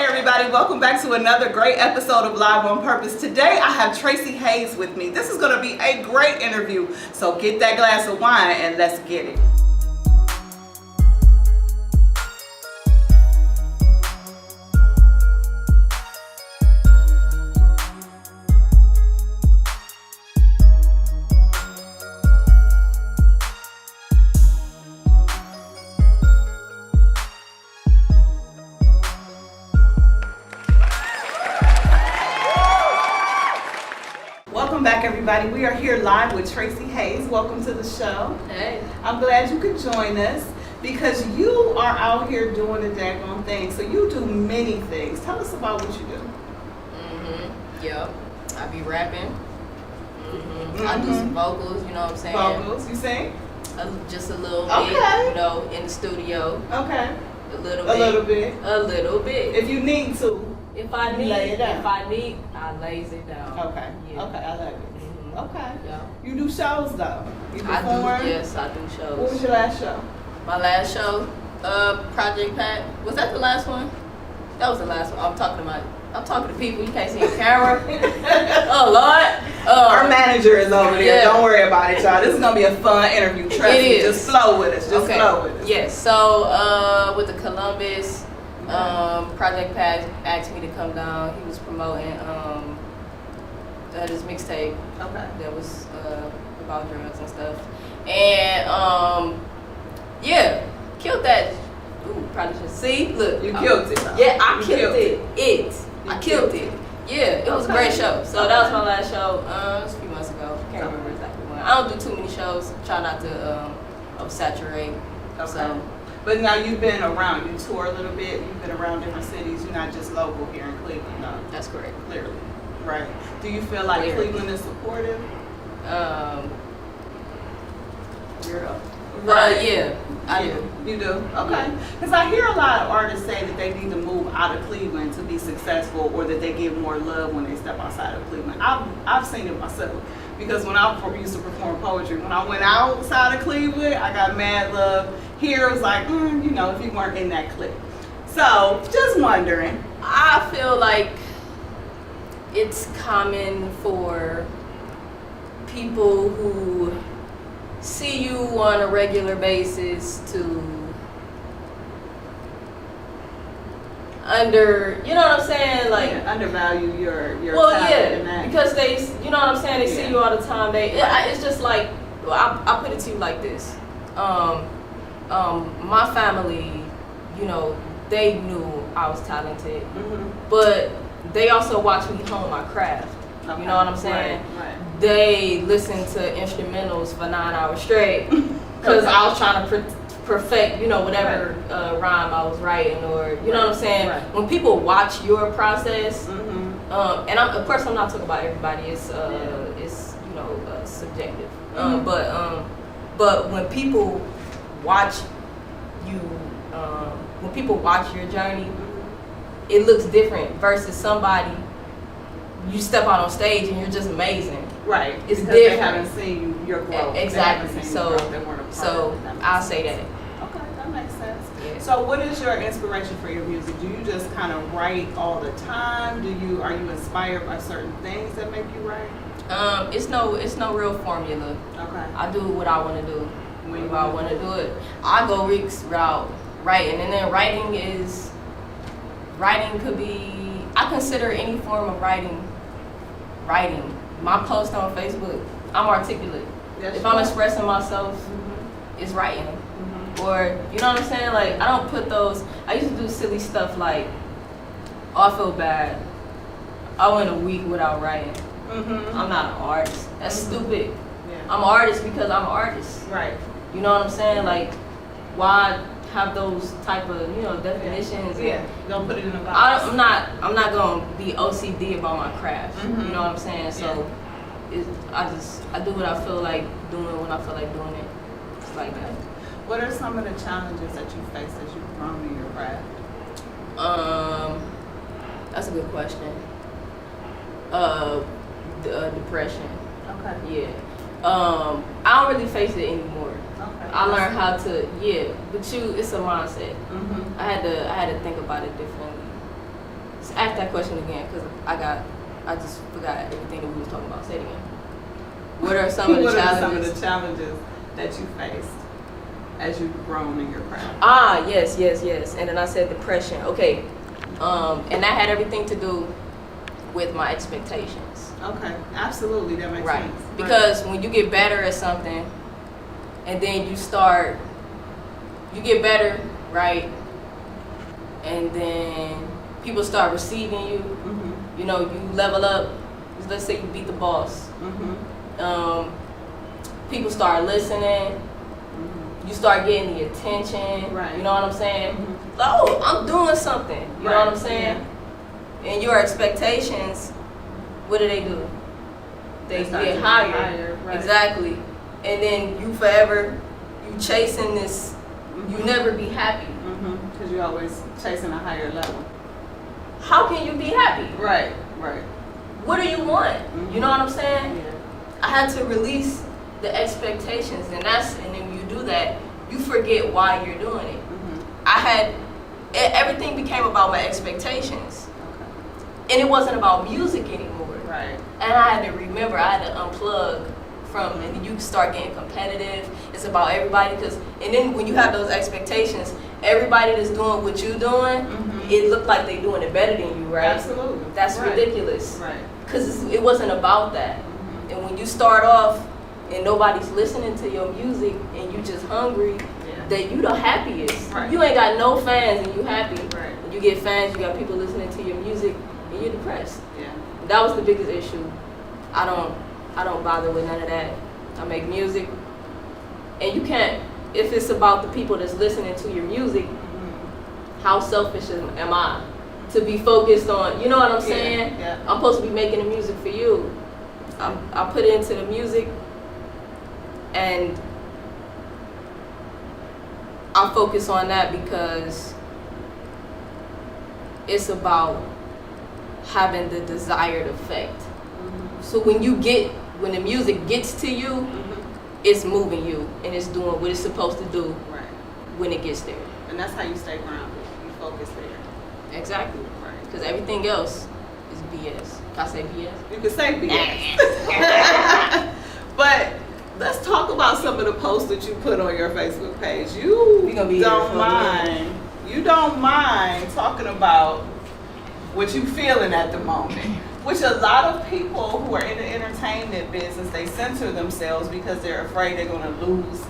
Hey everybody, welcome back to another great episode of Live on Purpose. Today I have Tracii Haze with me. This is going to be a great interview, so get that glass of wine and let's get it. Welcome back everybody. We are here live with Tracii Haze. Welcome to the show. Hey. I'm glad you could join us because you are out here doing the daggone thing. So you do many things. Tell us about what you do. Yep. I be rapping. I do some vocals, you know what I'm saying? Vocals, you sing? Just a little bit, Okay. you know, in the studio. Okay. A little bit. If you need to. If I need, lay it down. I lays it down. Okay. Yeah. Okay, I love it. Okay. Yeah. You do shows though. You I perform? do, yes, I do shows. What was your last show? My last show, Project Pack. Was that the last one? That was the last one. I'm talking to people. You can't see the camera. Oh Lord. Our manager is over there. Yeah. Don't worry about it, y'all. This is gonna be a fun interview. Trust It me. is. Just flow with us. Just flow with us. Yes. So with the Columbus, Project Pack asked me to come down. He was promoting his mixtape. Okay. That was about drugs and stuff. And yeah, killed that. Ooh, probably should see. Look, You killed it. Though. Yeah, I You killed it. You I killed it. Yeah, it was a great show. So that was my last show. It was a few months ago. Can't remember exactly when. I don't do too many shows. Try not to oversaturate. Okay. So, But now you've been around. You tour a little bit. You've been around different cities. You're not just local here in Cleveland. No. that's correct. Clearly. Right. Do you feel like Clearly. Cleveland is supportive? Girl. Right. Yeah, I do. You do? Okay. Because I hear a lot of artists say that they need to move out of Cleveland to be successful, or that they get more love when they step outside of Cleveland. I've seen it myself. Because when I used to perform poetry, when I went outside of Cleveland, I got mad love. Here it was like, you know, if you weren't in that clique. So, just wondering. I feel like it's common for people who see you on a regular basis to you know what I'm saying? Like, undervalue your well, talent in yeah, that. because they, you know what I'm saying? They see Yeah. you all the time. It's just like, I'll put it to you like this. My family, you know, they knew I was talented, but they also watched me hone my craft. Okay. You know what I'm saying? Right. They listened to instrumentals for 9 hours straight because I was trying to perfect, you know, whatever rhyme I was writing, or you know what I'm saying. Right. When people watch your process, and of course I'm not talking about everybody. It's you know, subjective. But when people watch you, when people watch your journey, it looks different versus somebody. You step out on stage and you're just amazing. Right. It's because different. They haven't seen your growth. Exactly. They haven't seen So, your growth. They weren't a part so of it. I'll say that. Okay, that makes sense. Yeah. So, what is your inspiration for your music? Do you just kind of write all the time? Are you inspired by certain things that make you write? It's no real formula. Okay. I do what I want to do when I want to do it. I go Rick's route, writing, and then writing could be. I consider any form of writing. My post on Facebook, I'm articulate. Yes, If you I'm are. expressing myself, it's writing. Or, you know what I'm saying? Like, I don't put those. I used to do silly stuff like, oh, I feel bad. I went a week without writing. I'm not an artist. That's stupid. Yeah. I'm an artist because I'm an artist. Right. You know what I'm saying? Like, why have those type of, you know, definitions? Yeah. Don't put it in a box. I'm not gonna be OCD about my craft. You know what I'm saying? So, I do what I feel like doing when I feel like doing it. It's like that. What are some of the challenges that you face as you've grown in your craft? That's a good question. Depression. Okay. Yeah. I don't really face it anymore. Okay. I learned how to, but it's a mindset. Mm-hmm. I had to think about it differently. that question again, because I just forgot everything that we was talking about. Say it again. What are some of the what challenges? are some of the challenges that you faced as you've grown in your craft? Yes. And then I said depression. Okay. And that had everything to do with my expectations. Okay, absolutely, that makes Right. sense. Because when you get better at something, and then you get better, right? And then people start receiving you. Mm-hmm. You know, you level up. Let's say you beat the boss. Mm-hmm. People start listening. Mm-hmm. You start getting the attention. Right. You know what I'm saying? Mm-hmm. Oh, I'm doing something. You know what I'm saying? Yeah. And your expectations, what do? They start get to higher. right. Exactly. And then you chasing this. Mm-hmm. You never be happy. Because you're always chasing a higher level. How can you be happy? Right. What do you want? Mm-hmm. You know what I'm saying? Yeah. I had to release the expectations, and then when you do that, you forget why you're doing it. Mm-hmm. Everything became about my expectations, Okay. and it wasn't about music anymore. Right. And I had to remember, I had to unplug from, and then you start getting competitive. It's about everybody, and then when you have those expectations, everybody that's doing what you're doing, Mm-hmm. it looked like they're doing it better than you, right? Absolutely. That's Right. ridiculous. Right. Because it wasn't about that. Mm-hmm. And when you start off and nobody's listening to your music and you just hungry, Yeah. that you the happiest. Right. You ain't got no fans and you happy. Right. When you get fans, you got people listening to your music and you're depressed. Yeah. That was the biggest issue. I don't bother with none of that. I make music, and you can't, if it's about the people that's listening to your music, Mm-hmm. how selfish am I to be focused on, you know what I'm saying? Yeah. I'm supposed to be making the music for you. I put it into the music, and I focus on that because it's about having the desired effect. Mm-hmm. So when the music gets to you, Mm-hmm. it's moving you and it's doing what it's supposed to do Right. when it gets there. And that's how you stay grounded. You focus there. Exactly. Right. Because everything else is BS. Can I say BS? You can say BS. But let's talk about some of the posts that you put on your Facebook page. We gonna be here don't for a mind. You don't mind talking about what you feeling at the moment. Which a lot of people who are in the entertainment business, they censor themselves because they're afraid they're going to lose,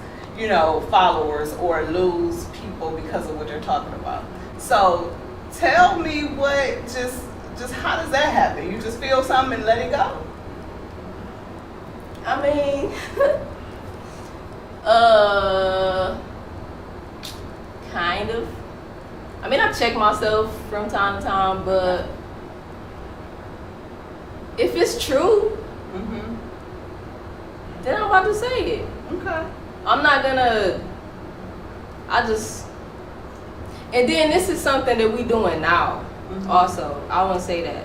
followers or lose people because of what they're talking about. So tell me just how does that happen? You just feel something and let it go? I mean, kind of. I mean, I check myself from time to time, but if it's true, Mm-hmm. then I'm about to say it. Okay. I'm not gonna. And then this is something that we doing now. Mm-hmm. Also, I want to say that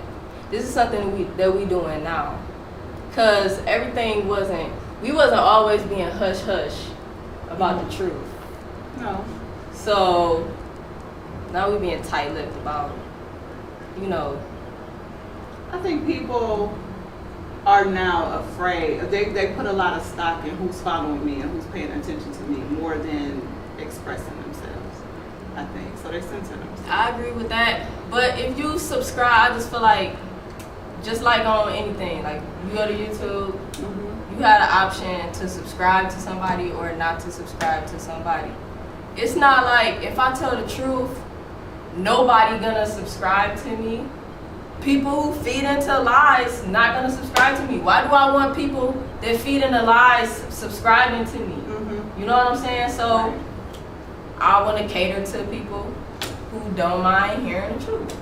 this is something that we doing now, cause we wasn't always being hush hush about the truth. No. So now we being tight lipped about, I think people are now afraid. They put a lot of stock in who's following me and who's paying attention to me more than expressing themselves, I think. So they censor themselves. I agree with that. But if you subscribe, I just feel like, just like on anything, like you go to YouTube, Mm-hmm. you had an option to subscribe to somebody or not to subscribe to somebody. It's not like if I tell the truth, nobody gonna subscribe to me. People who feed into lies not gonna subscribe to me. Why do I want people that feed into lies subscribing to me? Mm-hmm. You know what I'm saying? So Right. I want to cater to people who don't mind hearing the truth.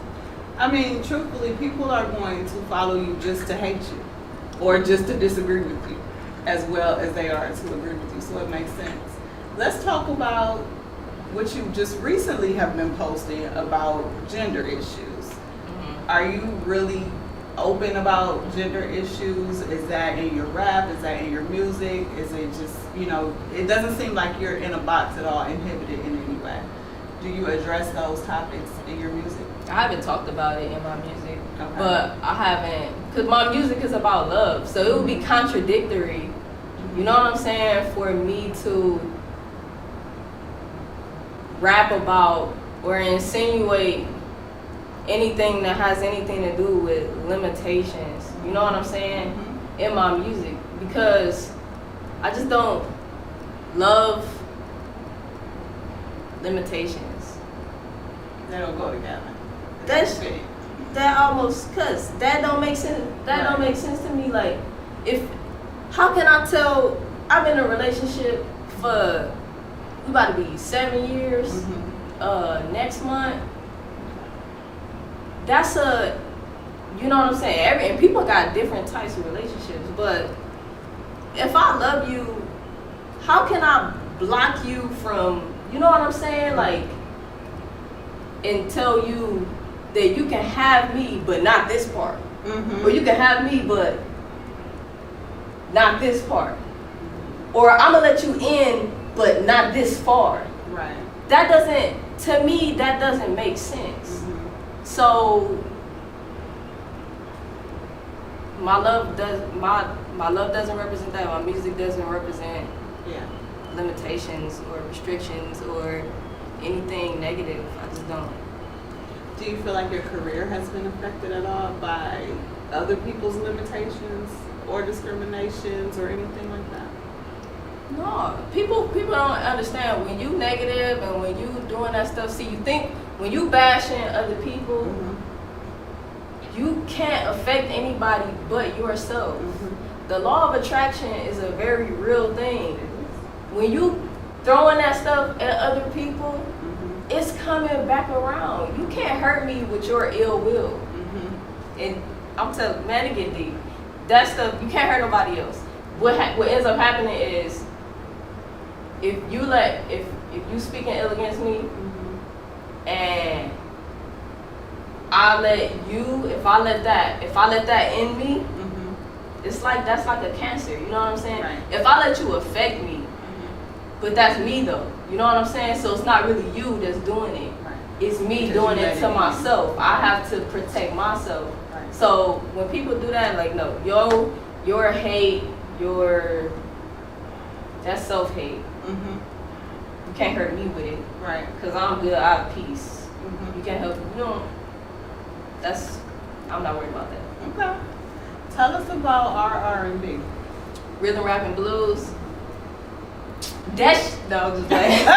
I mean, truthfully, people are going to follow you just to hate you or just to disagree with you as well as they are to agree with you. So it makes sense. Let's talk about what you just recently have been posting about gender issues. Are you really open about gender issues? Is that in your rap? Is that in your music? Is it just, it doesn't seem like you're in a box at all, inhibited in any way. Do you address those topics in your music? I haven't talked about it in my music, Okay. but I haven't, because my music is about love, so it would be contradictory, you know what I'm saying, for me to rap about or insinuate anything that has anything to do with limitations, you know what I'm saying, in my music, because I just don't love limitations. They don't go together. That almost, cause that don't make sense. That don't make sense to me. Like, how can I tell? I'm in a relationship for we about to be 7 years. Next month. That's you know what I'm saying. And people got different types of relationships, but if I love you, how can I block you from? You know what I'm saying? Like, and tell you that you can have me, but not this part. Or you can have me, but not this part. Or I'm gonna let you in, but not this far. Right. That doesn't, to me, that doesn't make sense. So my love doesn't represent that. My music doesn't represent limitations or restrictions or anything negative. I just don't. Do you feel like your career has been affected at all by other people's limitations or discriminations or anything like that? No, people don't understand when you negative and when you doing that stuff. See, you think when you bashing other people, you can't affect anybody but yourself. The law of attraction is a very real thing. When you throwing that stuff at other people, it's coming back around. You can't hurt me with your ill will. And I'm telling, man, it get deep. That stuff, you can't hurt nobody else. What ends up happening is, if you speaking ill against me, and I let you, if I let that in me, it's like, that's like a cancer, you know what I'm saying? Right. If I let you affect me, but that's me though, you know what I'm saying? So it's not really you that's doing it. Right. It's me Because doing you it let to it myself. I have to protect myself. Right. So when people do that, like, no, your hate, that's self-hate. You can't hurt me with it. Right. Because I'm good, I have peace. Mm-hmm. You can't help, you don't, I'm not worried about that. Okay. Tell us about RR&B. Rhythm, rap, and blues. No, I'm just playing.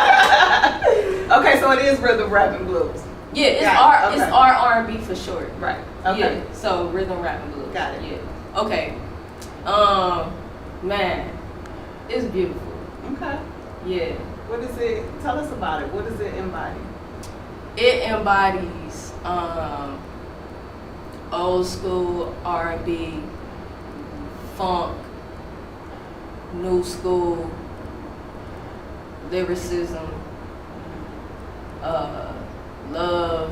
Okay, so it is rhythm, rap, and blues. Yeah, it's Got it. it's R&B for short. Right. Okay. Yeah, so rhythm, rap, and blues. Got it. Yeah. Okay. Man, it's beautiful. Okay. Yeah. What is it? Tell us about it. What does it embody? It embodies old school R&B, funk, new school, lyricism, love.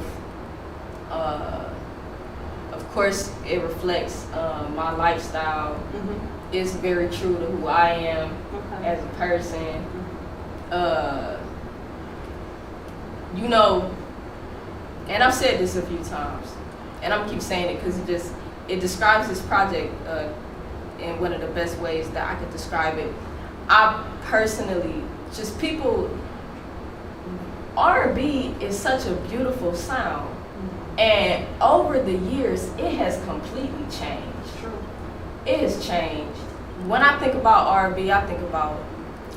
Of course, it reflects my lifestyle. It's very true to who I am as a person. You know, and I've said this a few times, and I'm gonna keep saying it because it describes this project in one of the best ways that I could describe it. I personally, just people, R&B is such a beautiful sound, and over the years, it has completely changed. True. It has changed. When I think about R&B, I think about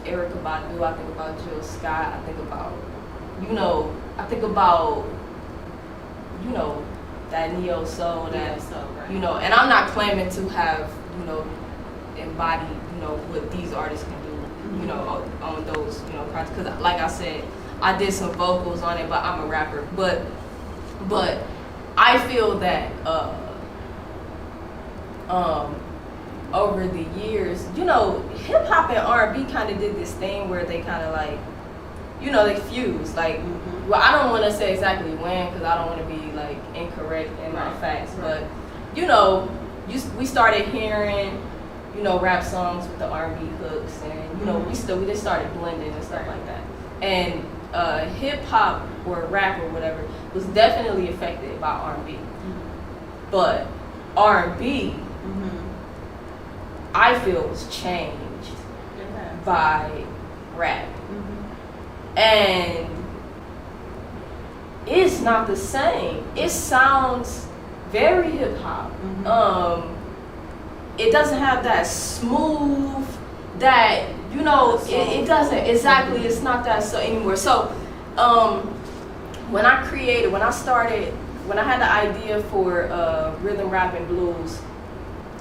Erykah Badu, I think about Jill Scott, I think about, that neo soul, that, right. and I'm not claiming to have, embodied, what these artists can do, on those, projects. Because like I said, I did some vocals on it, but I'm a rapper. But I feel that over the years, hip hop and R&B kind of did this thing where they kind of like, they fused. Like, well, I don't want to say exactly when because I don't want to be like incorrect in my facts, but we started hearing, rap songs with the R&B hooks, and we just started blending and stuff like that. And hip hop or rap or whatever was definitely affected by R&B. But R&B, I feel, was changed by rap. And it's not the same. It sounds very hip hop. It doesn't have that smooth, that, you know, it doesn't, exactly, it's not that so anymore. So when I had the idea for Rhythm, Rap, and Blues,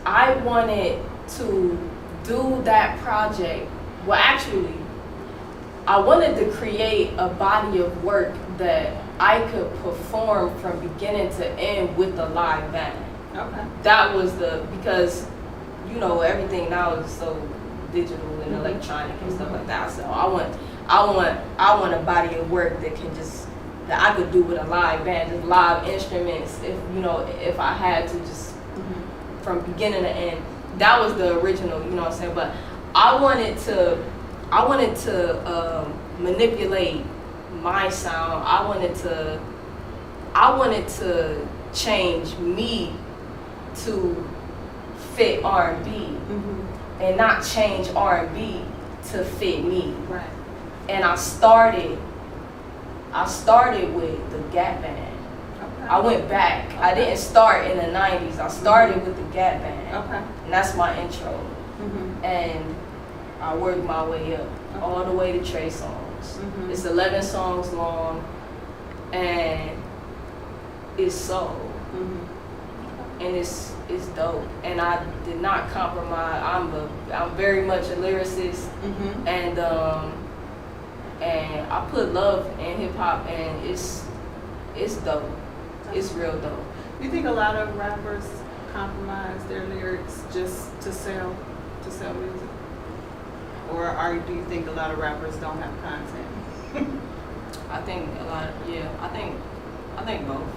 I wanted to do that project. Well, actually, I wanted to create a body of work that I could perform from beginning to end with a live band. Okay. That was because, you know, everything now is so digital and electronic and stuff like that. So I want a body of work that I could do with a live band, just live instruments. If I had to, just from beginning to end. That was the original, you know what I'm saying? But I wanted to manipulate my sound. I wanted to change me to fit R&B, and not change R&B to fit me. Right. And I started with the Gap Band. Okay. I went back. I didn't start in the 90s. I started with the Gap Band. Okay. And that's my intro. And I worked my way up all the way to Tracii songs. It's 11 songs long, and it's soul. And it's dope. And I did not compromise. I'm very much a lyricist, and I put love in hip hop, and it's dope. It's real dope. You think a lot of rappers compromise their lyrics just to sell music? Or do you think a lot of rappers don't have content? I think a lot. I think both.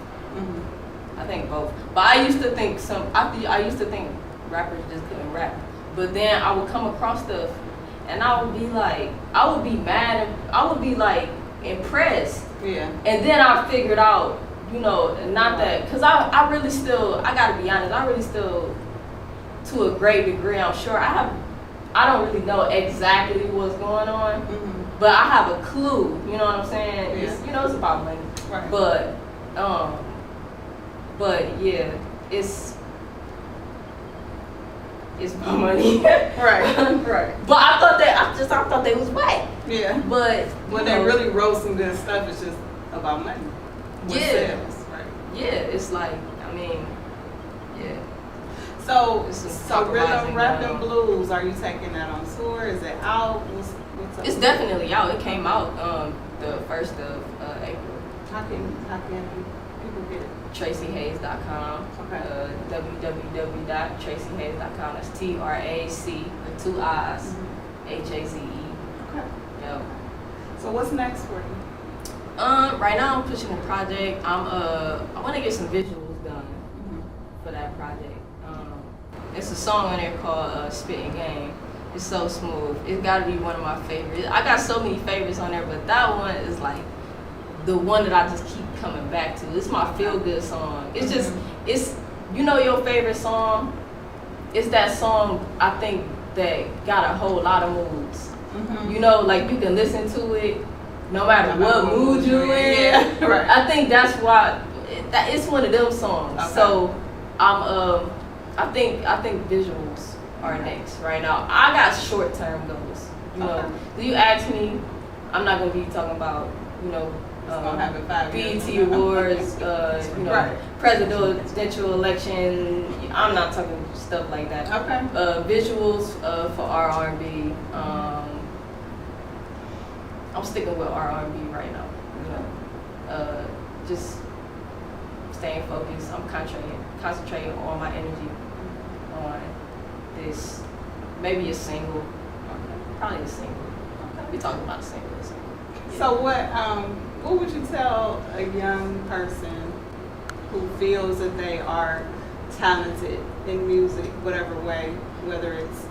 I think both. But I used to think I used to think rappers just couldn't rap. But then I would come across stuff, and I would be like, I would be mad. I would be like impressed. Yeah. And then I figured out, not that, because I really still, I gotta be honest, I really still, to a great degree, I'm sure, I don't really know exactly what's going on, but I have a clue, you know what I'm saying? Yeah. It's, it's about money. Right. But yeah, it's my money. Right. Right. But I thought they was whack. Yeah. But when they really wrote some good stuff, it's just about money. Sales, right. Yeah, it's like, yeah. So compromising Rhythm, Rap, and Blues, are you taking that on tour? Is it out? What's up? It's definitely out. It came out the 1st of April. How can people get it? TraciiHaze.com. Okay. www.TraciiHaze.com. That's TRAC with 2 I's, HAZE. Okay. Yep. So what's next for you? Right now I'm pushing a project. I want to get some visuals done for that project. It's a song on there called Spitting Game. It's so smooth. It's got to be one of my favorites. I got so many favorites on there, but that one is like the one that I just keep coming back to. It's my feel-good song. It's just, it's, your favorite song? It's that song, I think, that got a whole lot of moods. Like you can listen to it no matter what mood you're in. Yeah, right. I think that's why it's one of them songs. Okay. So I think visuals are next right now. I got short-term goals. Okay. Do you ask me? I'm not gonna be talking about BET Awards, right. presidential election. I'm not talking stuff like that. Okay. Visuals for R&B. I'm sticking with R&B right now. Just staying focused. I'm concentrating all my energy on this. Maybe a single. Probably a single. We're talking about a single. Yeah. So what would you tell a young person who feels that they are talented in music, whatever way, whether it's,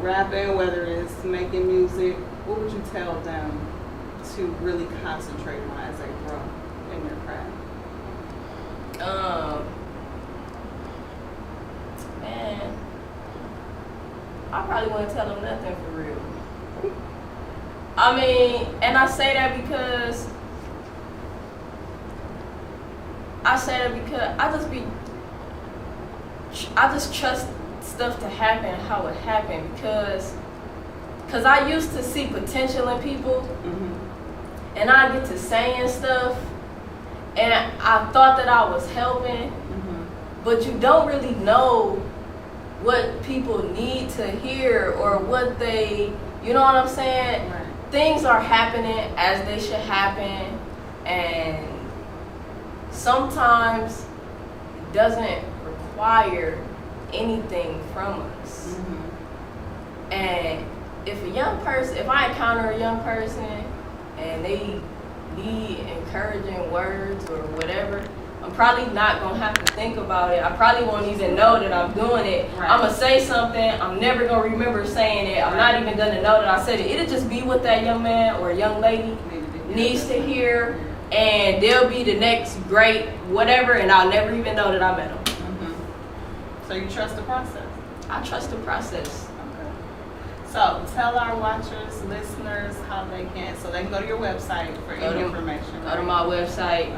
rapping, whether it's making music, what would you tell them to really concentrate on as they grow Man, I probably wouldn't tell them nothing for real. I mean, and I say that because I just trust stuff to happen how it happened because I used to see potential in people, and I get to saying stuff, and I thought that I was helping, but you don't really know what people need to hear or what they, you know what I'm saying? Right. Things are happening as they should happen, and sometimes it doesn't require anything from us. And if I encounter a young person and they need encouraging words or whatever, I'm probably not gonna have to think about it. I probably won't even know that I'm doing it. Right. I'm gonna say something, I'm never gonna remember saying it. I'm not even gonna know that I said it. It'll just be what that young man or young lady needs to hear, and they'll be the next great whatever, and I'll never even know that I met them. So you trust the process? I trust the process. Okay. So tell our watchers, listeners, how they can go to your website for any information. Go to my website,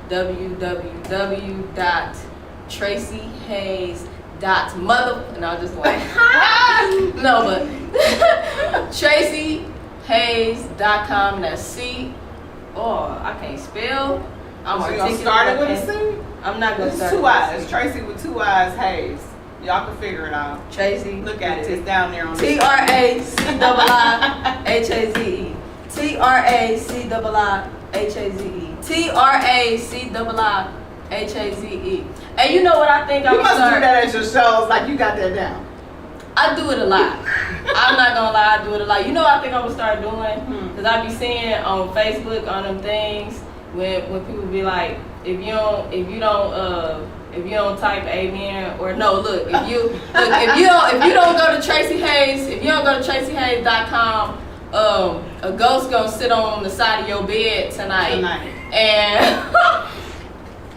www.traciihaze.mother, and I'll just like, no, but traciihaze.com, and that's C. Oh, I can't spell. I'm so you gonna start it with a C? I'm not gonna start. It's 2 eyes. Tracii with 2 eyes. Haze. Y'all can figure it out. Tracii. Look at it. It's down there on the Tracii. Tracii. And you know what I think I'm gonna start? You must do that at your shows, like you got that down. I do it a lot. I'm not gonna lie, I do it a lot. You know what I think I'm gonna start doing? Because I be seeing on Facebook on them things when people be like, if you don't type amen or no, look, if you don't go to Tracii Haze, if you don't go to traciihaze.com, a ghost gonna sit on the side of your bed tonight. And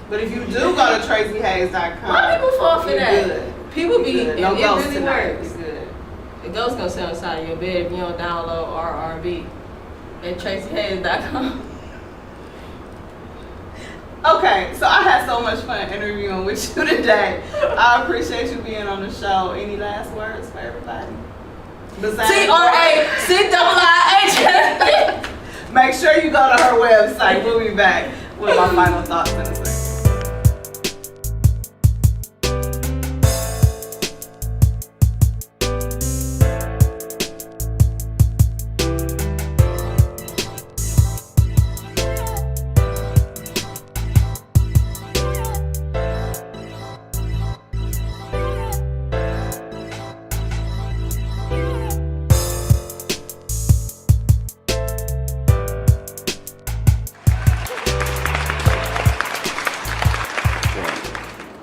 but if you do go to traciihaze.com, why people fall for that? Good. People be good. it, No it ghost really tonight. works. It's good. The ghost gonna sit on the side of your bed if you don't download RR&B at traciihaze.com. Okay, so I had so much fun interviewing with you today. I appreciate you being on the show. Any last words for everybody? Tracii. Make sure you go to her website. We'll be back with my final thoughts in a second.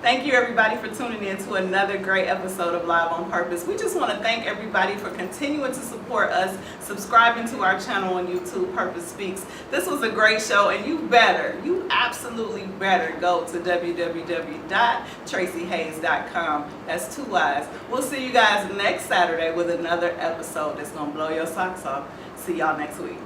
Thank you everybody for tuning in to another great episode of Live on Purpose. We just want to thank everybody for continuing to support us, subscribing to our channel on YouTube, Purpose Speaks. This was a great show, and you absolutely better go to www.traciihaze.com. That's 2 eyes. We'll see you guys next Saturday with another episode that's going to blow your socks off. See y'all next week.